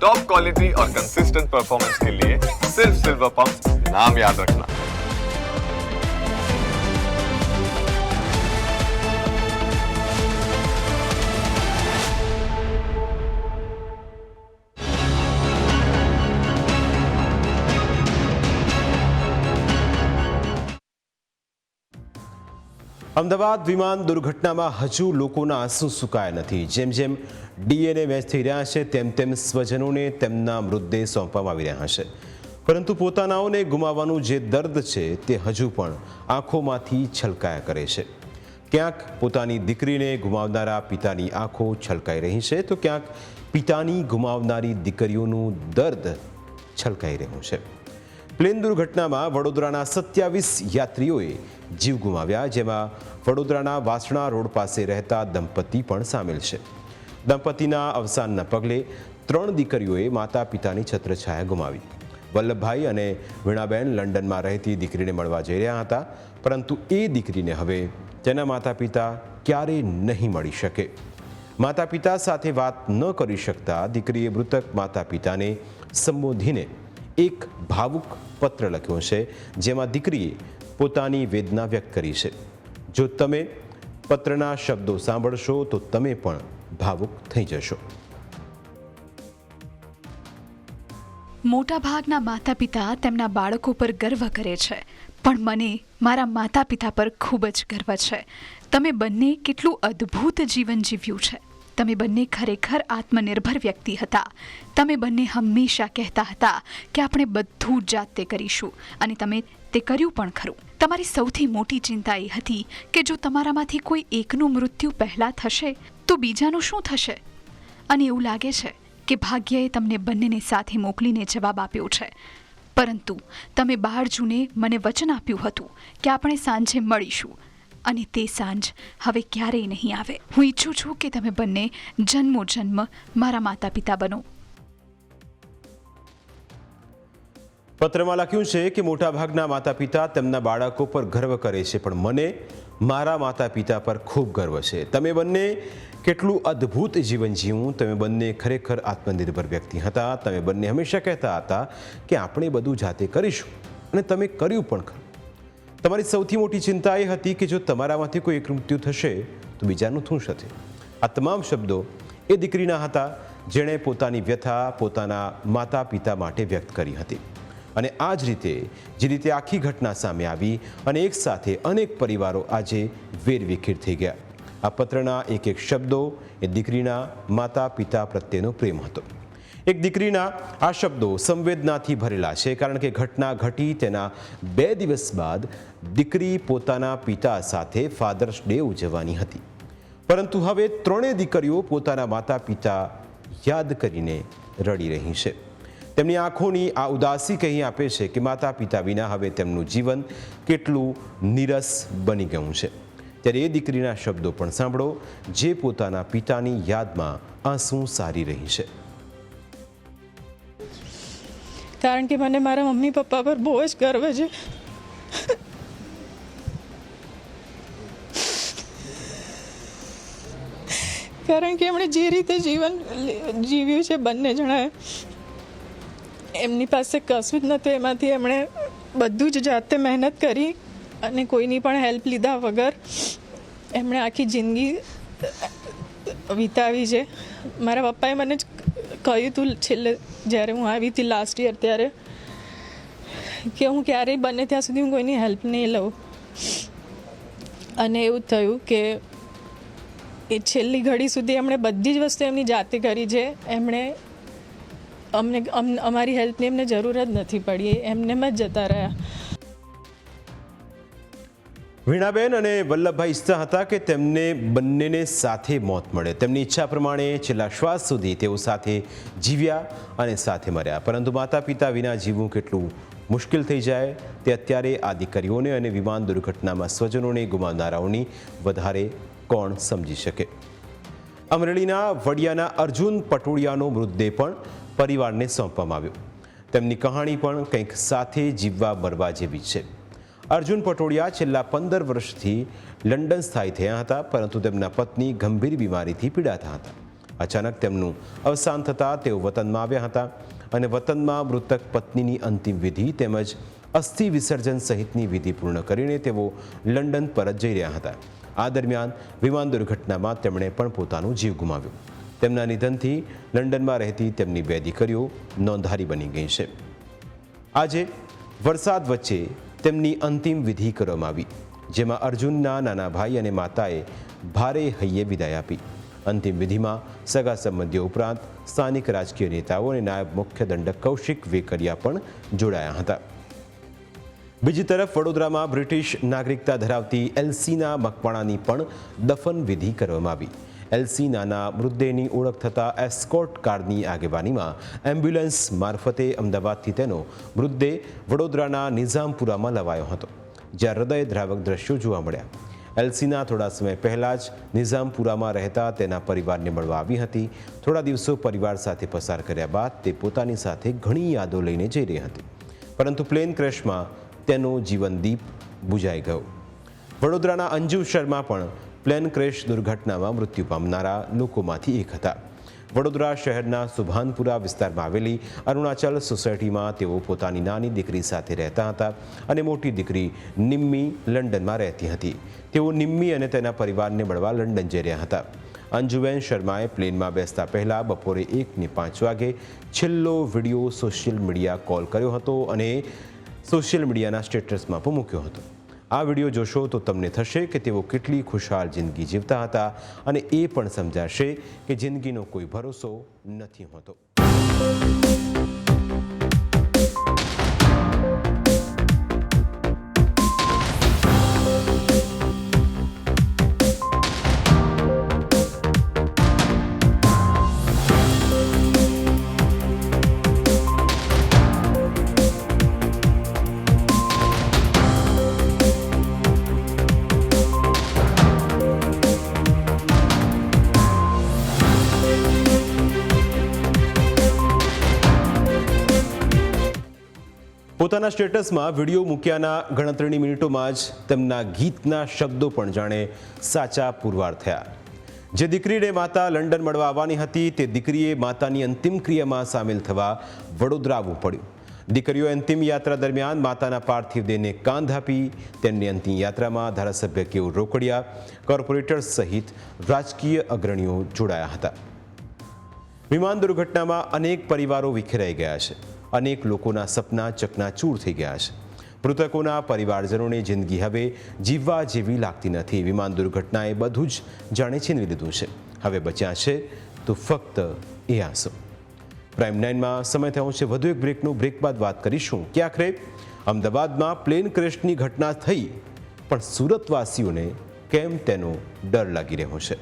Top quality और consistent performance के लिए सिर्फ सिल्वर पंप नाम याद रखना। અમદાવાદ વિમાન દુર્ઘટનામાં હજુ લોકોના આંસુ સુકાયા નથી। જેમ જેમ ડીએનએ મેચ થઈ રહ્યા છે તેમ તેમ સ્વજનોને તેમના મૃતદેહ સોંપવામાં આવી રહ્યા છે, પરંતુ પોતાનાઓને ગુમાવવાનું જે દર્દ છે તે હજુ પણ આંખોમાંથી છલકાયા કરે છે। ક્યાંક પોતાની દીકરીને ગુમાવનારા પિતાની આંખો છલકાઈ રહી છે, તો ક્યાંક પિતાની ગુમાવનારી દીકરીઓનું દર્દ છલકાઈ રહ્યું છે। પ્લેન દુર્ઘટનામાં વડોદરાના 27 યાત્રીઓએ જીવ ગુમાવ્યા, જેમાં વડોદરાના વાસણા રોડ પાસે રહેતા દંપતી પણ સામેલ છે। દંપતીના અવસાનના પગલે 3 દીકરીઓએ માતા પિતાની છત્રછાયા ગુમાવી। વલ્લભભાઈ અને વીણાબેન લંડનમાં રહેતી દીકરીને મળવા જઈ રહ્યા હતા, પરંતુ એ દીકરીને હવે તેના માતા પિતા ક્યારેય નહીં મળી શકે। માતા પિતા સાથે વાત ન કરી શકતા દીકરીએ મૃતક માતા પિતાને સંબોધીને એક ભાવુક પત્ર લખ્યો છે, જેમાં દીકરીએ પોતાની વેદના વ્યક્ત કરી છે। જો તમે પત્રના શબ્દો સાંભળશો તો તમે પણ ભાવુક થઈ જશો। મોટાભાગના માતા પિતા તેમના બાળકો પર ગર્વ કરે છે, પણ મને મારા માતા પિતા પર ખૂબ જ ગર્વ છે। તમે બંને કેટલું અદ્ભુત જીવન જીવ્યું છે। તમે બંને ખરેખર આત્મનિર્ભર વ્યક્તિ હતા। તમે બંને હંમેશા કહેતા હતા કે આપણે બધું જાતે કરીશું, અને તમે તે કર્યું પણ ખરું। તમારી સૌથી મોટી ચિંતા એ હતી કે જો તમારામાંથી કોઈ એકનું મૃત્યુ પહેલાં થશે તો બીજાનું શું થશે, અને એવું લાગે છે કે ભાગ્યએ તમને બંનેને સાથે મોકલીને જવાબ આપ્યો છે, પરંતુ તમે બાળજુને મને વચન આપ્યું હતું કે આપણે સાંજે મળીશું, અને તે સાંજ હવે ક્યારેય નહીં આવે। હું ઈચ્છું છું કે તમે બંને જન્મો જન્મ મારા માતા પિતા બનો। પત્રમાં લખ્યું છે કે મોટાભાગના માતા પિતા તેમના બાળકો પર ગર્વ કરે છે, પણ મને મારા માતા પિતા પર ખૂબ ગર્વ છે। તમે બંને કેટલું અદ્ભુત જીવન જીવ્યું। તમે બંને ખરેખર આત્મનિર્ભર વ્યક્તિ હતા। તમે બંને હંમેશા કહેતા હતા કે આપણે બધું જાતે કરીશું, અને તમે કર્યું પણ ખરું। તમારી સૌથી મોટી ચિંતા એ હતી કે જો તમારામાંથી કોઈ એક મૃત્યુ થશે તો બીજાનું શું થશે। આ તમામ શબ્દો એ દીકરીના હતા, જેણે પોતાની વ્યથા પોતાના માતા પિતા માટે વ્યક્ત કરી હતી। અને આ જ રીતે જે રીતે આખી ઘટના સામે આવી અને એક સાથે અનેક પરિવારો આજે વેરવિખેર થઈ ગયા। આ પત્રના એક એક શબ્દો એ દીકરીના માતા પિતા પ્રત્યેનો પ્રેમ હતો। એક દીકરીના આ શબ્દો સંવેદનાથી ભરેલા છે, કારણ કે ઘટના ઘટી તેના 2 દિવસ બાદ દીકરી પોતાના પિતા સાથે ફાધર્સ ડે ઉજવવાની હતી, પરંતુ હવે 3 દીકરીઓ પોતાના માતા પિતા યાદ કરીને રડી રહી છે। તેમની આંખોની આ ઉદાસી કહી આપે છે કે માતા પિતા વિના હવે તેમનું જીવન કેટલું નીરસ બની ગયું છે। ત્યારે એ દીકરીના શબ્દો પણ સાંભળો, જે પોતાના પિતાની યાદમાં આંસુ સારી રહી છે। કારણ કે મને મારા મમ્મી પપ્પા પર બહુ જ ગર્વ છે। કારણ કે એમણે જે રીતે જીવન જીવ્યું છે બંને જણાએ, એમની પાસે કશું જ નહોતું, એમાંથી એમણે બધું જ જાતે મહેનત કરી અને કોઈની પણ હેલ્પ લીધા વગર એમણે આખી જિંદગી વિતાવી છે। મારા પપ્પાએ મને જ કહ્યું હતું છેલ્લે જ્યારે હું આવી હતી લાસ્ટ યર, ત્યારે કે હું ક્યારેય બને ત્યાં સુધી હું કોઈની હેલ્પ નહીં લઉં, અને એવું થયું કે એ છેલ્લી ઘડી સુધી એમણે બધી જ વસ્તુ એમની જાતે કરી છે। એમણે અમારી હેલ્પની એમને જરૂર જ નથી પડી, એમને જ જતા રહ્યા। વીણાબેન અને વલ્લભભાઈ ઈચ્છતા હતા કે તેમને બંનેને સાથે મોત મળે। તેમની ઈચ્છા પ્રમાણે છેલ્લા શ્વાસ સુધી તેઓ સાથે જીવ્યા અને સાથે મર્યા, પરંતુ માતા પિતા વિના જીવવું કેટલું મુશ્કેલ થઈ જાય તે અત્યારે આ દીકરીઓને અને વિમાન દુર્ઘટનામાં સ્વજનોને ગુમાવનારાઓની વધારે કોણ સમજી શકે। અમરેલીના વડિયાના અર્જુન પટોડિયાનો મૃતદેહ પણ પરિવારને સોંપવામાં આવ્યો। તેમની કહાણી પણ કંઈક સાથે જીવવા મરવા જેવી છે। અર્જુન પટોડિયા છેલ્લા 15 વર્ષથી લંડન સ્થાયી થયા હતા, પરંતુ તેમના પત્ની ગંભીર બીમારીથી પીડાતા હતા। અચાનક તેમનું અવસાન થતાં તેઓ વતનમાં આવ્યા હતા અને વતનમાં મૃતક પત્નીની અંતિમ વિધિ તેમજ અસ્થિ વિસર્જન સહિતની વિધિ પૂર્ણ કરીને તેઓ લંડન પરત જઈ રહ્યા હતા. આ દરમિયાન વિમાન દુર્ઘટનામાં તેમણે પણ પોતાનો જીવ ગુમાવ્યો. તેમના નિધનથી લંડનમાં રહેતી તેમની 2 દીકરીઓ નોંધારી બની ગઈ છે. આજે વરસાદ વચ્ચે તેમની અંતિમ વિધિ કરવામાં આવી, જેમાં અર્જુનના નાના ભાઈ અને માતાએ ભારે હૈયે વિદાય આપી. અંતિમ વિધિમાં સગા સંબંધીઓ ઉપરાંત સ્થાનિક રાજકીય નેતાઓ અને નાયબ મુખ્ય દંડક કૌશિક વેકરિયા પણ જોડાયા હતા. બીજી તરફ વડોદરામાં બ્રિટિશ નાગરિકતા ધરાવતી એલ્સીના મકવાણાની પણ દફન વિધિ કરવામાં આવી. એલ્સીનાના મૃતદેહની ઓળખ થતાં એસ્કોર્ટ કારની આગેવાનીમાં એમ્બ્યુલન્સ મારફતે અમદાવાદથી તેનો મૃતદેહ વડોદરાના નિઝામપુરામાં લવાયો હતો, જ્યાં હૃદયદ્રાવક દ્રશ્યો જોવા મળ્યા. એલ્સીના થોડા સમય પહેલાં જ નિઝામપુરામાં રહેતા તેના પરિવારને મળવા આવી હતી. થોડા દિવસો પરિવાર સાથે પસાર કર્યા બાદ તે પોતાની સાથે ઘણી યાદો લઈને જઈ રહી હતી, પરંતુ પ્લેન ક્રેશમાં તેનો જીવનદીપ બુઝાઈ ગયો. વડોદરાના અંજુ શર્મા પણ પ્લેન ક્રેશ દુર્ઘટનામાં મૃત્યુ પામનારા લોકોમાંથી એક હતા. વડોદરા શહેરના સુભાનપુરા વિસ્તારમાં આવેલી અરુણાચલ સોસાયટીમાં તેઓ પોતાની નાની દીકરી સાથે રહેતા હતા અને મોટી દીકરી નિમ્મી લંડનમાં રહેતી હતી. તેઓ નિમ્મી અને તેના પરિવારને મળવા લંડન જઈ રહ્યા હતા. અંજુબેન શર્માએ પ્લેનમાં બેસતા પહેલાં બપોરે 1:05 વાગે છેલ્લો વિડીયો સોશિયલ મીડિયા કોલ કર્યો હતો અને સોશિયલ મીડિયાના સ્ટેટસમાં પણ મૂક્યો હતો. આ વિડીયો જોશો તો તમને થશે કે તેઓ કેટલી ખુશહાલ જિંદગી જીવતા હતા અને એ પણ સમજાશે કે જિંદગીનો કોઈ ભરોસો નથી હોતો. પોતાના સ્ટેટસમાં વિડીયો મૂક્યાના ગણતરીની મિનિટોમાં જ તેમના ગીતના શબ્દો પણ જાણે સાચા પુરવાર થયા. જે દીકરીને માતા લંડન મળવા આવવાની હતી તે દીકરીએ માતાની અંતિમ ક્રિયામાં સામેલ થવા વડોદરા આવવું પડ્યું. દીકરીઓ અંતિમ યાત્રા દરમિયાન માતાના પાર્થિવ દેહને કાંધ આપી. તેમની અંતિમ યાત્રામાં ધારાસભ્ય કેયુર રોકડિયા, કોર્પોરેટર્સ સહિત રાજકીય અગ્રણીઓ જોડાયા હતા. વિમાન દુર્ઘટનામાં અનેક પરિવારો વિખેરાઈ ગયા છે. અનેક લોકોના સપના ચકનાચૂર થઈ ગયા છે. મૃતકોના પરિવારજનોને જિંદગી હવે જીવવા જેવી લાગતી નથી. વિમાન દુર્ઘટનાએ બધું જ જાણે છીનવી લીધું છે. હવે બચ્યા છે તો ફક્ત એ આંસુ. પ્રાઇમ 9માં સમય થયો છે વધુ એક બ્રેકનો. બ્રેક બાદ વાત કરીશું કે આખરે અમદાવાદમાં પ્લેન ક્રેશની ઘટના થઈ, પણ સુરતવાસીઓને કેમ તેનો ડર લાગી રહ્યો છે.